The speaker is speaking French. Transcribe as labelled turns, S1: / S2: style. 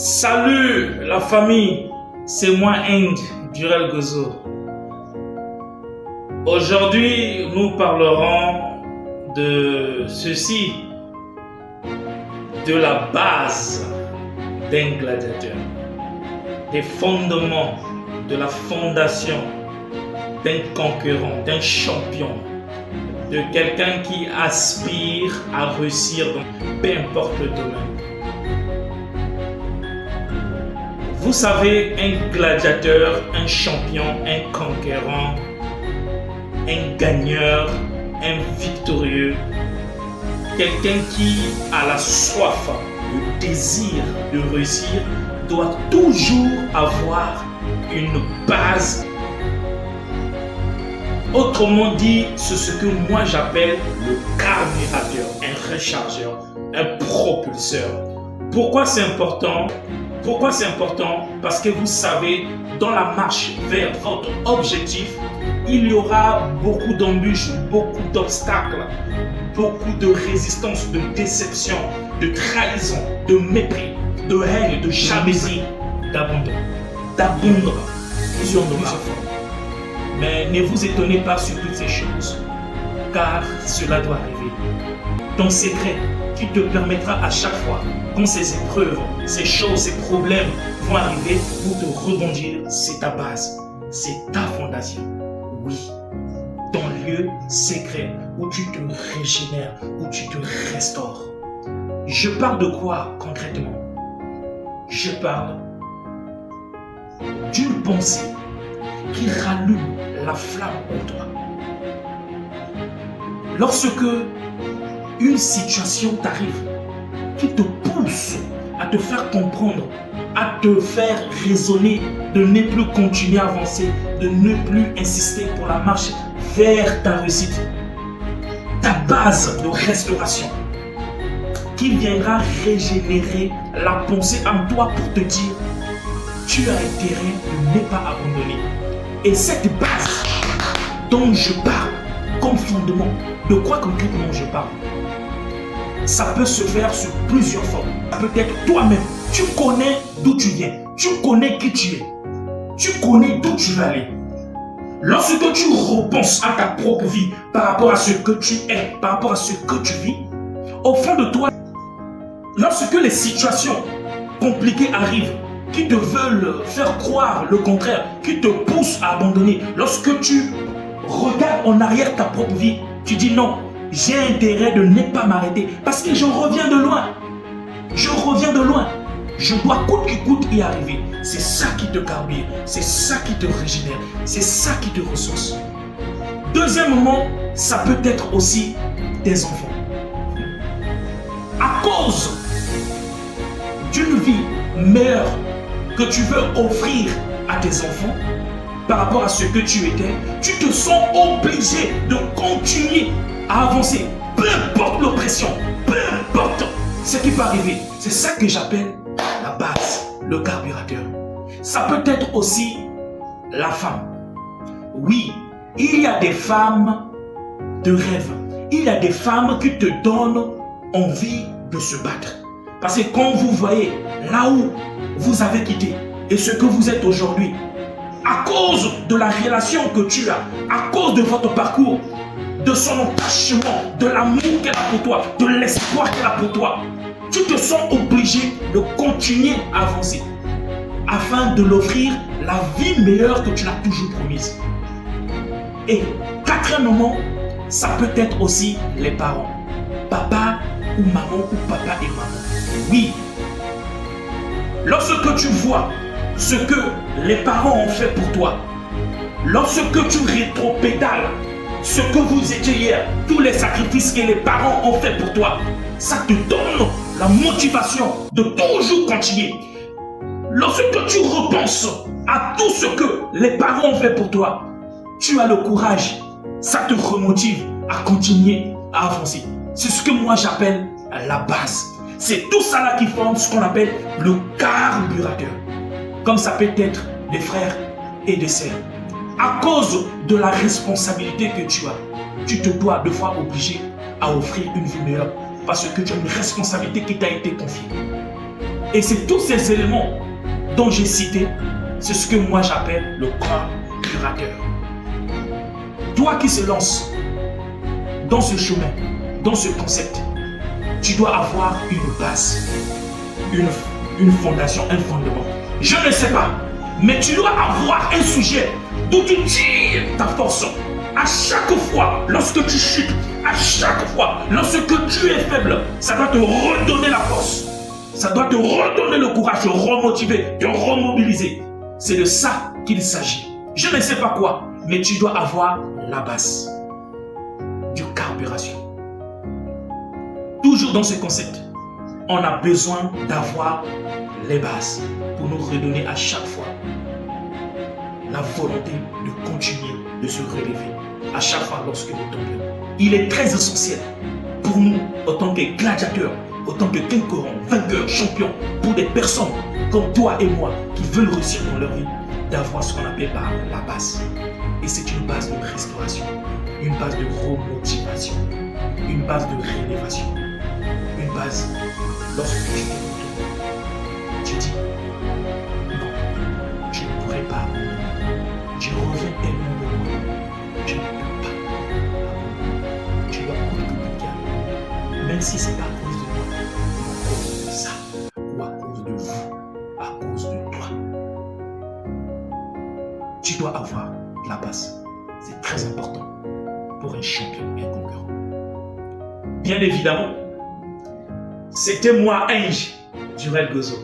S1: Salut la famille, c'est moi Eng Durel Gozo. Aujourd'hui, nous parlerons de ceci, de la base d'un gladiateur, des fondements, de la fondation d'un conquérant, d'un champion, de quelqu'un qui aspire à réussir dans peu importe le domaine. Vous savez, un gladiateur, un champion, un conquérant, un gagneur, un victorieux, quelqu'un qui a la soif, le désir de réussir, doit toujours avoir une base. Autrement dit, c'est ce que moi j'appelle le carburateur, un rechargeur, un propulseur. Pourquoi c'est important? Pourquoi c'est important? Parce que vous savez, dans la marche vers votre objectif, il y aura beaucoup d'embûches, beaucoup d'obstacles, beaucoup de résistance, de déception, de trahison, de mépris, de haine, de jalousie, d'abandon sur nos parents. Mais ne vous étonnez pas sur toutes ces choses, car cela doit arriver. Ton secret qui te permettra à chaque fois, quand ces épreuves, ces choses, ces problèmes vont arriver, pour te rebondir, c'est ta base, c'est ta fondation. Oui, ton lieu secret où tu te régénères, où tu te restaures. Je parle de quoi concrètement? Je parle d'une pensée qui rallume la flamme en toi. Lorsque une situation t'arrive qui te pousse à te faire comprendre, à te faire raisonner, de ne plus continuer à avancer, de ne plus insister pour la marche vers ta réussite, ta base de restauration qui viendra régénérer la pensée en toi pour te dire tu as intérêt de ne pas abandonner. Et cette base dont je parle comme fondement, de quoi concrètement je parle? Ça peut se faire sur plusieurs formes. Peut-être toi-même, tu connais d'où tu viens, tu connais qui tu es, tu connais d'où tu vas aller. Lorsque tu repenses à ta propre vie par rapport à ce que tu es, par rapport à ce que tu vis, au fond de toi, lorsque les situations compliquées arrivent, qui te veulent faire croire le contraire, qui te poussent à abandonner, lorsque tu regardes en arrière ta propre vie, tu dis non, j'ai intérêt de ne pas m'arrêter parce que je reviens de loin. Je reviens de loin. Je dois coûte que coûte y arriver. C'est ça qui te carbure, c'est ça qui te régénère, c'est ça qui te ressource. Deuxièmement, ça peut être aussi tes enfants. À cause d'une vie meilleure que tu veux offrir à tes enfants, par rapport à ce que tu étais, tu te sens obligé de continuer à avancer, peu importe l'oppression, peu importe ce qui peut arriver. C'est ça que j'appelle la base, le carburateur. Ça peut être aussi la femme. Oui, il y a des femmes de rêve. Il y a des femmes qui te donnent envie de se battre. Parce que quand vous voyez là où vous avez quitté et ce que vous êtes aujourd'hui, à cause de la relation que tu as, à cause de votre parcours, de son attachement, de l'amour qu'elle a pour toi, de l'espoir qu'elle a pour toi, tu te sens obligé de continuer à avancer afin de l'offrir la vie meilleure que tu l'as toujours promise. Et quatrièmement, ça peut être aussi les parents. Papa ou maman ou papa et maman. Oui. Lorsque tu vois ce que les parents ont fait pour toi, lorsque tu rétropédales ce que vous étiez hier, tous les sacrifices que les parents ont fait pour toi, ça te donne la motivation de toujours continuer. Lorsque tu repenses à tout ce que les parents ont fait pour toi, tu as le courage, ça te remotive à continuer à avancer. C'est ce que moi j'appelle la base. C'est tout ça là qui forme ce qu'on appelle le carburateur. Comme ça peut être des frères et des sœurs. À cause de la responsabilité que tu as, tu te dois deux fois obligé à offrir une vie meilleure parce que tu as une responsabilité qui t'a été confiée. Et c'est tous ces éléments dont j'ai cité, c'est ce que moi j'appelle le carburateur. Toi qui se lances dans ce chemin, dans ce concept, tu dois avoir une base, une fondation, un fondement. Je ne sais pas, mais tu dois avoir un sujet d'où tu tires ta force. À chaque fois, lorsque tu chutes, à chaque fois, lorsque tu es faible, ça doit te redonner la force. Ça doit te redonner le courage, te remotiver, te remobiliser. C'est de ça qu'il s'agit. Je ne sais pas quoi, mais tu dois avoir la base du carburation. Toujours dans ce concept, on a besoin d'avoir les bases pour nous redonner à chaque fois la volonté de continuer, de se relever à chaque fois lorsque nous tombons. Il est très essentiel pour nous, en tant que gladiateurs, en tant que conquérants, vainqueurs, champions, pour des personnes comme toi et moi qui veulent réussir dans leur vie, d'avoir ce qu'on appelle la base. Et c'est une base de restauration, une base de remotivation, une base de réélévation, une base lorsque tu te retournes, tu dis non, je ne pourrai pas. Je reviens tellement de loin, je ne peux pas. Tu dois communiquer, même si ce n'est pas à cause de toi, à cause de ça, ou à cause de vous, à cause de toi. Tu dois avoir la base. C'est très important pour un champion et un conquérant. Bien évidemment, c'était moi, Ange Durel Gozo.